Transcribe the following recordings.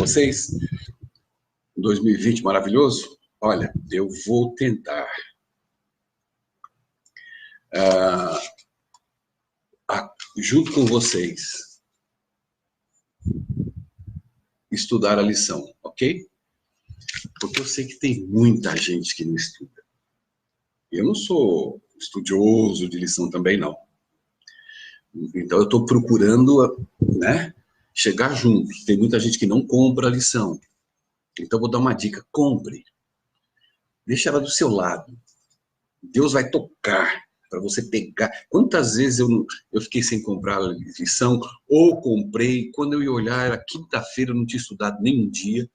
vocês? 2020 maravilhoso? Olha, eu vou tentar junto com vocês estudar a lição, ok? Porque eu sei que tem muita gente que não estuda. Eu não sou estudioso de lição também, não. Então, eu estou procurando, né, chegar junto. Tem muita gente que não compra a lição. Então, eu vou dar uma dica. Compre. Deixa ela do seu lado. Deus vai tocar para você pegar. Quantas vezes eu fiquei sem comprar a lição, ou comprei, quando eu ia olhar, era quinta-feira, eu não tinha estudado nem um dia.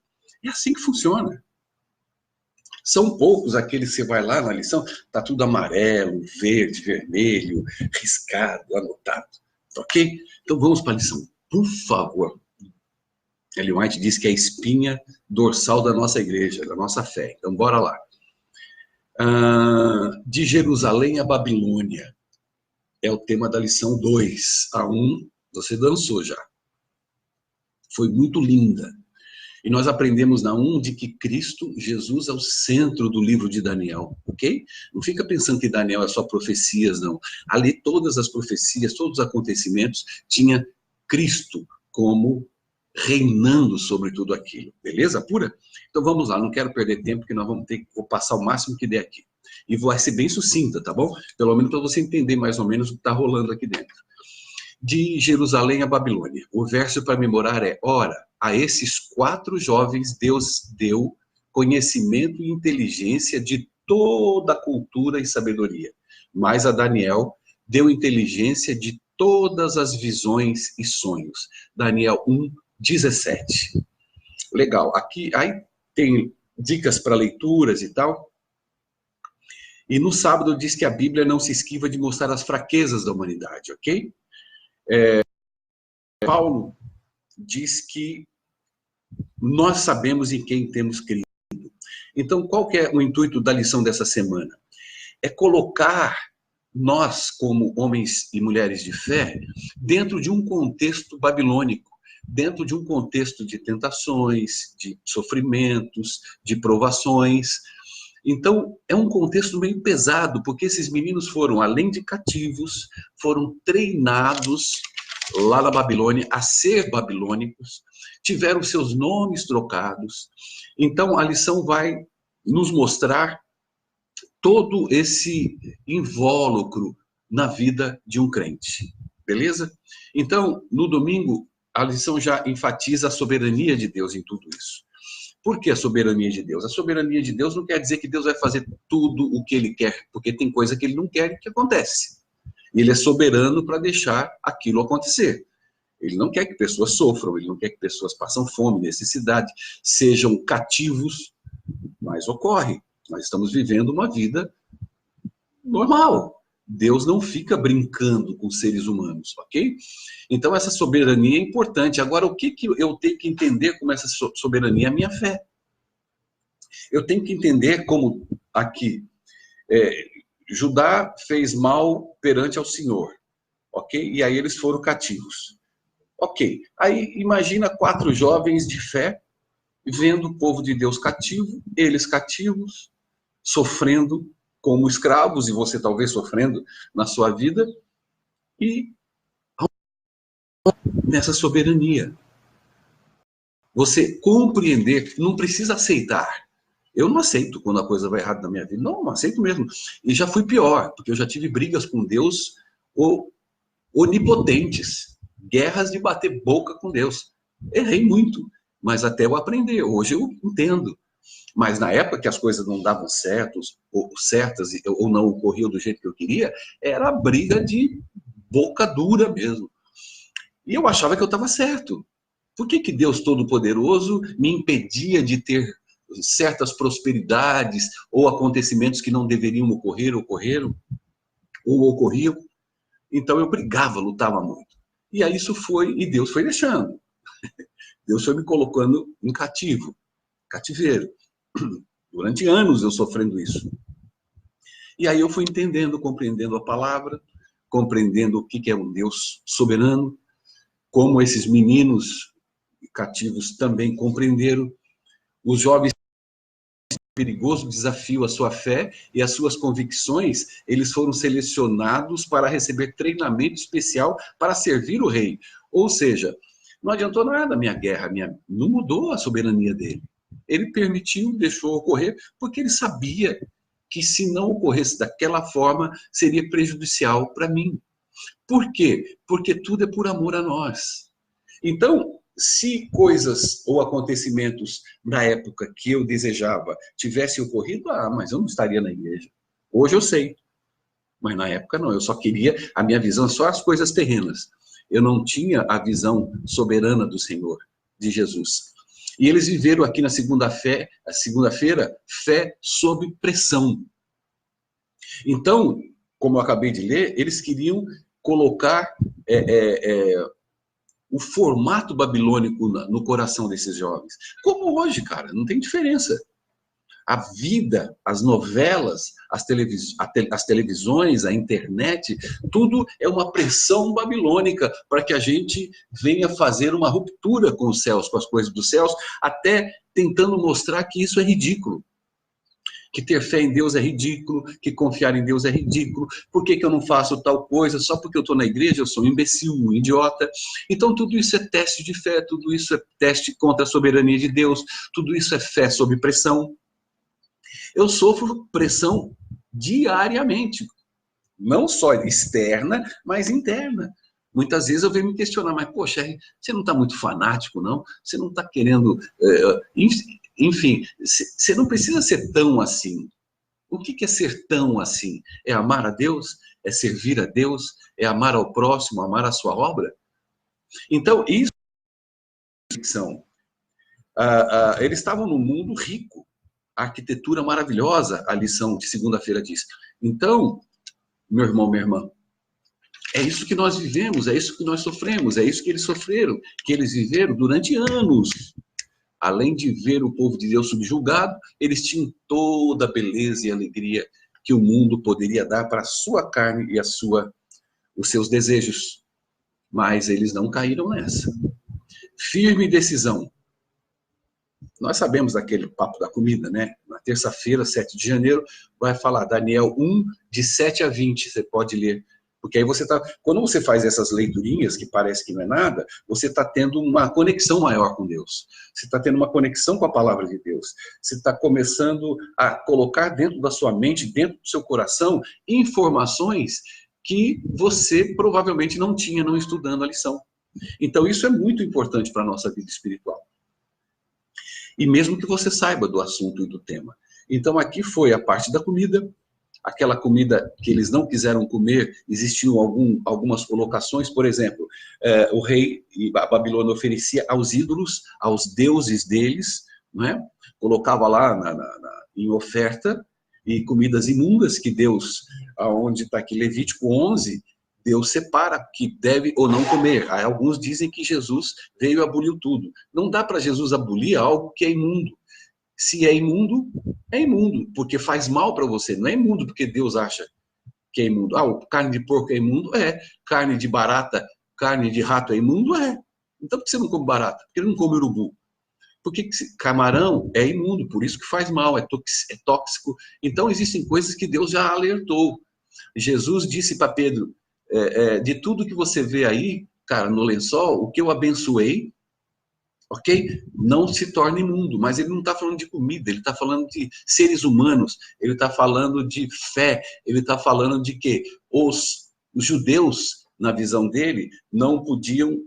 É assim que funciona. São poucos aqueles que você vai lá na lição, tá tudo amarelo, verde, vermelho, riscado, anotado. Ok? Então vamos para a lição. Por favor. Ellen White diz que é a espinha dorsal da nossa igreja, da nossa fé. Então bora lá. De Jerusalém a Babilônia. É o tema da lição 2. A 1, você dançou já. Foi muito linda. E nós aprendemos na 1 de que Cristo, Jesus, é o centro do livro de Daniel, ok? Não fica pensando que Daniel é só profecias, não. Ali todas as profecias, todos os acontecimentos, tinha Cristo como reinando sobre tudo aquilo. Beleza pura? Então vamos lá, não quero perder tempo, porque nós vou passar o máximo que der aqui. E vou ser bem sucinta, tá bom? Pelo menos para você entender mais ou menos o que está rolando aqui dentro. De Jerusalém a Babilônia. O verso para memorar é: ora, a esses 4 jovens Deus deu conhecimento e inteligência de toda a cultura e sabedoria. Mas a Daniel deu inteligência de todas as visões e sonhos. Daniel 1:17. Legal. Aqui aí tem dicas para leituras e tal. E no sábado diz que a Bíblia não se esquiva de mostrar as fraquezas da humanidade, ok? Paulo diz que nós sabemos em quem temos crido. Então, qual que é o intuito da lição dessa semana? É colocar nós, como homens e mulheres de fé, dentro de um contexto babilônico, dentro de um contexto de tentações, de sofrimentos, de provações. Então, é um contexto meio pesado, porque esses meninos foram, além de cativos, foram treinados lá na Babilônia a ser babilônicos, tiveram seus nomes trocados. Então, a lição vai nos mostrar todo esse invólucro na vida de um crente, beleza? Então, no domingo, a lição já enfatiza a soberania de Deus em tudo isso. Por que a soberania de Deus? A soberania de Deus não quer dizer que Deus vai fazer tudo o que Ele quer, porque tem coisa que Ele não quer que acontece. Ele é soberano para deixar aquilo acontecer. Ele não quer que pessoas sofram, ele não quer que pessoas passem fome, necessidade, sejam cativos, mas ocorre. Nós estamos vivendo uma vida normal. Deus não fica brincando com seres humanos, ok? Então essa soberania é importante. Agora, o que eu tenho que entender como essa soberania é a minha fé? Eu tenho que entender como aqui, Judá fez mal perante ao Senhor, ok? E aí eles foram cativos. Ok, aí imagina 4 jovens de fé vendo o povo de Deus cativo, eles cativos, sofrendo como escravos, e você talvez sofrendo na sua vida, e nessa soberania. Você compreender, não precisa aceitar. Eu não aceito quando a coisa vai errado na minha vida, não aceito mesmo. E já fui pior, porque eu já tive brigas com Deus onipotentes, guerras de bater boca com Deus. Errei muito, mas até eu aprender. Hoje eu entendo. Mas na época que as coisas não davam certas ou não ocorriam do jeito que eu queria, era briga de boca dura mesmo. E eu achava que eu estava certo. Por que Deus Todo-Poderoso me impedia de ter certas prosperidades ou acontecimentos que não deveriam ocorrer, ocorreram ou ocorriam? Então eu brigava, lutava muito. E aí isso foi, e Deus foi deixando. Deus foi me colocando em cativeiro. Durante anos eu sofrendo isso. E aí eu fui entendendo, compreendendo a palavra, compreendendo o que é um Deus soberano, como esses meninos cativos também compreenderam. Os jovens, perigoso desafio à sua fé e às suas convicções, eles foram selecionados para receber treinamento especial para servir o rei. Ou seja, não adiantou nada a minha guerra, não mudou a soberania dele. Ele permitiu, deixou ocorrer, porque ele sabia que se não ocorresse daquela forma, seria prejudicial para mim. Por quê? Porque tudo é por amor a nós. Então, se coisas ou acontecimentos na época que eu desejava tivessem ocorrido, mas eu não estaria na igreja. Hoje eu sei, mas na época não. Eu só queria, a minha visão, só as coisas terrenas. Eu não tinha a visão soberana do Senhor, de Jesus. E eles viveram aqui na segunda-feira, fé sob pressão. Então, como eu acabei de ler, eles queriam colocar o formato babilônico no coração desses jovens. Como hoje, cara, não tem diferença. A vida, as novelas, as televisões, a internet, tudo é uma pressão babilônica para que a gente venha fazer uma ruptura com os céus, com as coisas dos céus, até tentando mostrar que isso é ridículo. Que ter fé em Deus é ridículo, que confiar em Deus é ridículo, por que eu não faço tal coisa, só porque eu estou na igreja, eu sou um imbecil, um idiota. Então tudo isso é teste de fé, tudo isso é teste contra a soberania de Deus, tudo isso é fé sob pressão. Eu sofro pressão diariamente, não só externa, mas interna. Muitas vezes eu venho me questionar, mas poxa, você não está muito fanático, não? Você não está querendo... Enfim, você não precisa ser tão assim. O que é ser tão assim? É amar a Deus? É servir a Deus? É amar ao próximo, amar a sua obra? Então, isso é ficção. Eles estavam num mundo rico, a arquitetura maravilhosa, a lição de segunda-feira diz. Então, meu irmão, minha irmã, é isso que nós vivemos, é isso que nós sofremos, é isso que eles sofreram, que eles viveram durante anos. Além de ver o povo de Deus subjugado, eles tinham toda a beleza e alegria que o mundo poderia dar para a sua carne e os seus desejos. Mas eles não caíram nessa. Firme decisão. Nós sabemos daquele papo da comida, né? Na terça-feira, 7 de janeiro, vai falar Daniel 1, de 7 a 20, você pode ler. Porque aí quando você faz essas leiturinhas, que parece que não é nada, você está tendo uma conexão maior com Deus. Você está tendo uma conexão com a palavra de Deus. Você está começando a colocar dentro da sua mente, dentro do seu coração, informações que você provavelmente não tinha, não estudando a lição. Então isso é muito importante para a nossa vida espiritual. E mesmo que você saiba do assunto e do tema. Então aqui foi a parte da comida. Aquela comida que eles não quiseram comer, existiam algumas colocações, por exemplo, o rei a Babilônia oferecia aos ídolos, aos deuses deles, não é? Colocava lá em oferta, e comidas imundas que Deus, aonde está aqui Levítico 11, Deus separa que deve ou não comer. Aí alguns dizem que Jesus veio e aboliu tudo. Não dá para Jesus abolir algo que é imundo. Se é imundo, porque faz mal para você. Não é imundo porque Deus acha que é imundo. Carne de porco é imundo? É. Carne de barata, carne de rato é imundo? É. Então por que você não come barata? Por que não come urubu? Porque camarão é imundo, por isso que faz mal, é tóxico. Então existem coisas que Deus já alertou. Jesus disse para Pedro, de tudo que você vê aí, cara, no lençol, o que eu abençoei, ok? Não se torna imundo, mas ele não está falando de comida, ele está falando de seres humanos, ele está falando de fé, ele está falando de que os judeus, na visão dele, não podiam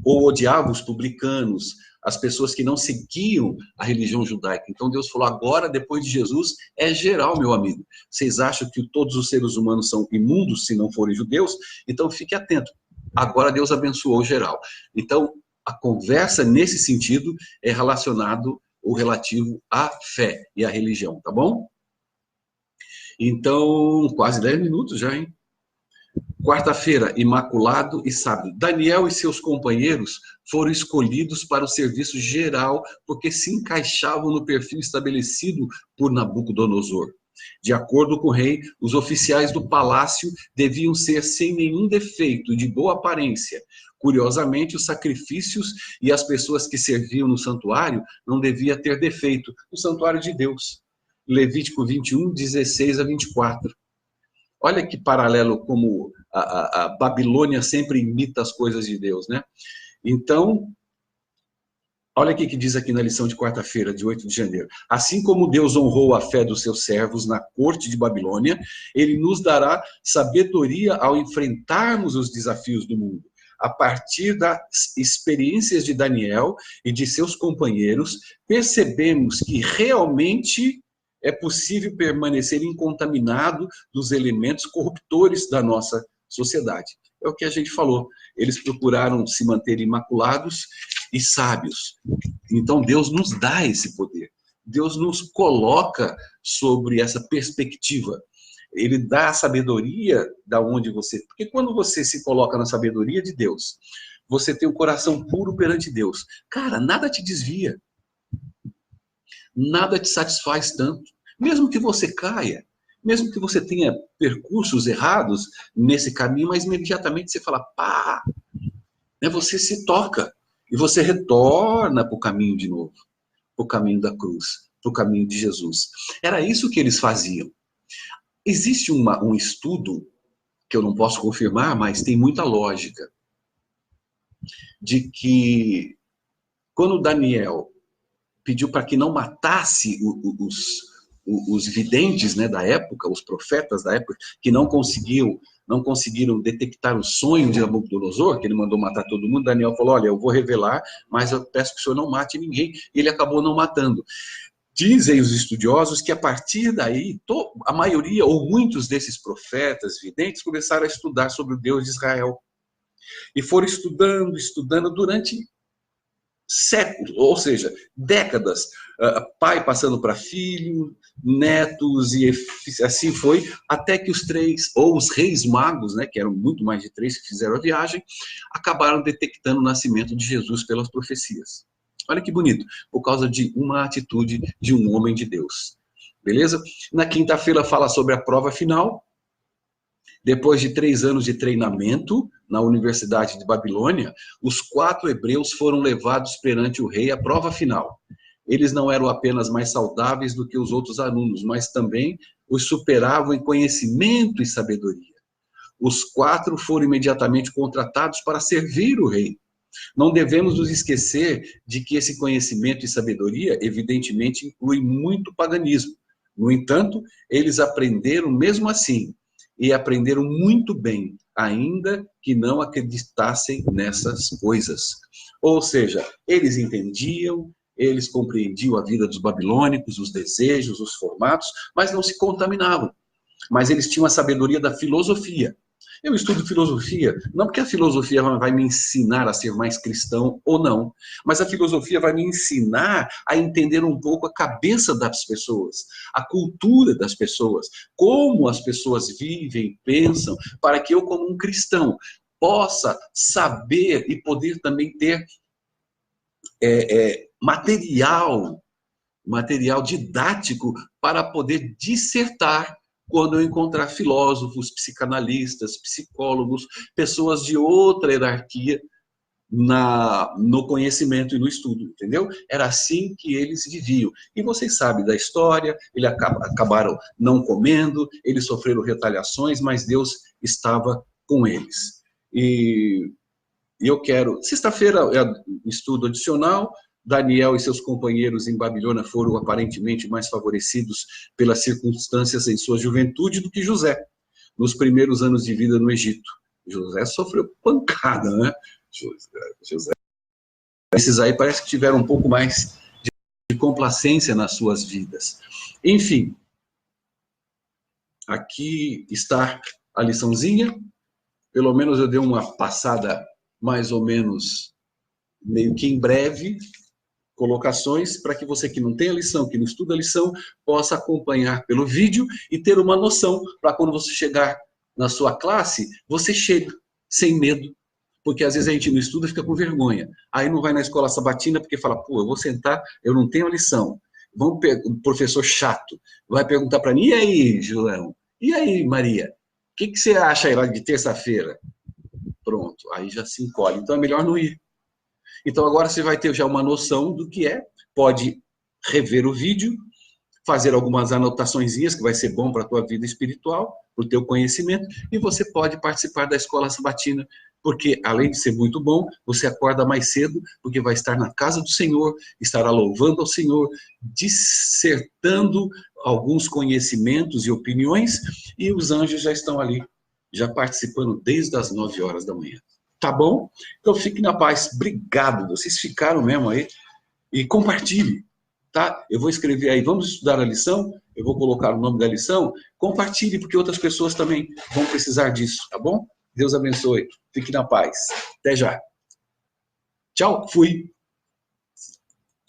ou odiavam os publicanos, as pessoas que não seguiam a religião judaica. Então Deus falou, agora, depois de Jesus, é geral, meu amigo. Vocês acham que todos os seres humanos são imundos se não forem judeus? Então fique atento. Agora Deus abençoou geral. Então, a conversa nesse sentido é relacionado ou relativo à fé e à religião, tá bom? Então, quase 10 minutos já, hein? Quarta-feira, imaculado e sábio. Daniel e seus companheiros foram escolhidos para o serviço geral porque se encaixavam no perfil estabelecido por Nabucodonosor. De acordo com o rei, os oficiais do palácio deviam ser sem nenhum defeito, de boa aparência, Curiosamente, os sacrifícios e as pessoas que serviam no santuário não deviam ter defeito. No santuário de Deus. Levítico 21, 16 a 24. Olha que paralelo como a Babilônia sempre imita as coisas de Deus, né? Então, olha o que diz aqui na lição de quarta-feira, de 8 de janeiro. Assim como Deus honrou a fé dos seus servos na corte de Babilônia, ele nos dará sabedoria ao enfrentarmos os desafios do mundo. A partir das experiências de Daniel e de seus companheiros, percebemos que realmente é possível permanecer incontaminado dos elementos corruptores da nossa sociedade. É o que a gente falou. Eles procuraram se manter imaculados e sábios. Então Deus nos dá esse poder. Deus nos coloca sobre essa perspectiva. Ele dá a sabedoria da onde você... Porque quando você se coloca na sabedoria de Deus, você tem o coração puro perante Deus. Cara, nada te desvia. Nada te satisfaz tanto. Mesmo que você caia, mesmo que você tenha percursos errados nesse caminho, mas imediatamente você fala, pá, né, você se toca e você retorna para o caminho de novo, para o caminho da cruz, para o caminho de Jesus. Era isso que eles faziam. Existe um estudo, que eu não posso confirmar, mas tem muita lógica, de que quando Daniel pediu para que não matasse os videntes, né, da época, os profetas da época, que não conseguiram detectar o sonho de Nabucodonosor, que ele mandou matar todo mundo. Daniel falou, olha, eu vou revelar, mas eu peço que o senhor não mate ninguém. E ele acabou não matando. Dizem os estudiosos que a partir daí, a maioria ou muitos desses profetas videntes começaram a estudar sobre o Deus de Israel. E foram estudando durante séculos, ou seja, décadas, pai passando para filho, netos, e assim foi, até que os três, ou os reis magos, né, que eram muito mais de três que fizeram a viagem, acabaram detectando o nascimento de Jesus pelas profecias. Olha que bonito, por causa de uma atitude de um homem de Deus. Beleza? Na quinta-feira fala sobre a prova final. Depois de 3 anos de treinamento na Universidade de Babilônia, os 4 hebreus foram levados perante o rei à prova final. Eles não eram apenas mais saudáveis do que os outros alunos, mas também os superavam em conhecimento e sabedoria. Os 4 foram imediatamente contratados para servir o rei. Não devemos nos esquecer de que esse conhecimento e sabedoria, evidentemente, inclui muito paganismo. No entanto, eles aprenderam mesmo assim, e aprenderam muito bem, ainda que não acreditassem nessas coisas. Ou seja, eles entendiam, eles compreendiam a vida dos babilônicos, os desejos, os formatos, mas não se contaminavam. Mas eles tinham a sabedoria da filosofia. Eu estudo filosofia, não porque a filosofia vai me ensinar a ser mais cristão ou não, mas a filosofia vai me ensinar a entender um pouco a cabeça das pessoas, a cultura das pessoas, como as pessoas vivem, pensam, para que eu, como um cristão, possa saber e poder também ter material didático para poder dissertar quando eu encontrar filósofos, psicanalistas, psicólogos, pessoas de outra hierarquia no conhecimento e no estudo, entendeu? Era assim que eles viviam. E vocês sabem da história, eles acabaram não comendo, eles sofreram retaliações, mas Deus estava com eles. E eu quero... Sexta-feira é um estudo adicional. Daniel e seus companheiros em Babilônia foram aparentemente mais favorecidos pelas circunstâncias em sua juventude do que José, nos primeiros anos de vida no Egito. José sofreu pancada, né? José. Esses aí parece que tiveram um pouco mais de complacência nas suas vidas. Enfim, aqui está a liçãozinha. Pelo menos eu dei uma passada mais ou menos meio que em breve, colocações para que você que não tem a lição, que não estuda a lição, possa acompanhar pelo vídeo e ter uma noção para quando você chegar na sua classe, você chega sem medo, porque às vezes a gente não estuda e fica com vergonha. Aí não vai na escola sabatina porque fala, pô, eu vou sentar, eu não tenho a lição. Um professor chato vai perguntar para mim, e aí, João? E aí, Maria? O que você acha aí lá de terça-feira? Pronto. pronto, aí já se encolhe. Então é melhor não ir. Então agora você vai ter já uma noção do que é, pode rever o vídeo, fazer algumas anotaçõezinhas, que vai ser bom para a tua vida espiritual, para o teu conhecimento, e você pode participar da escola sabatina, porque além de ser muito bom, você acorda mais cedo, porque vai estar na casa do Senhor, estará louvando ao Senhor, dissertando alguns conhecimentos e opiniões, e os anjos já estão ali, já participando desde as 9 horas da manhã. Tá bom? Então fique na paz. Obrigado, vocês ficaram mesmo aí. E compartilhe, tá? Eu vou escrever aí, vamos estudar a lição, eu vou colocar o nome da lição, compartilhe, porque outras pessoas também vão precisar disso, tá bom? Deus abençoe, fique na paz. Até já. Tchau, fui.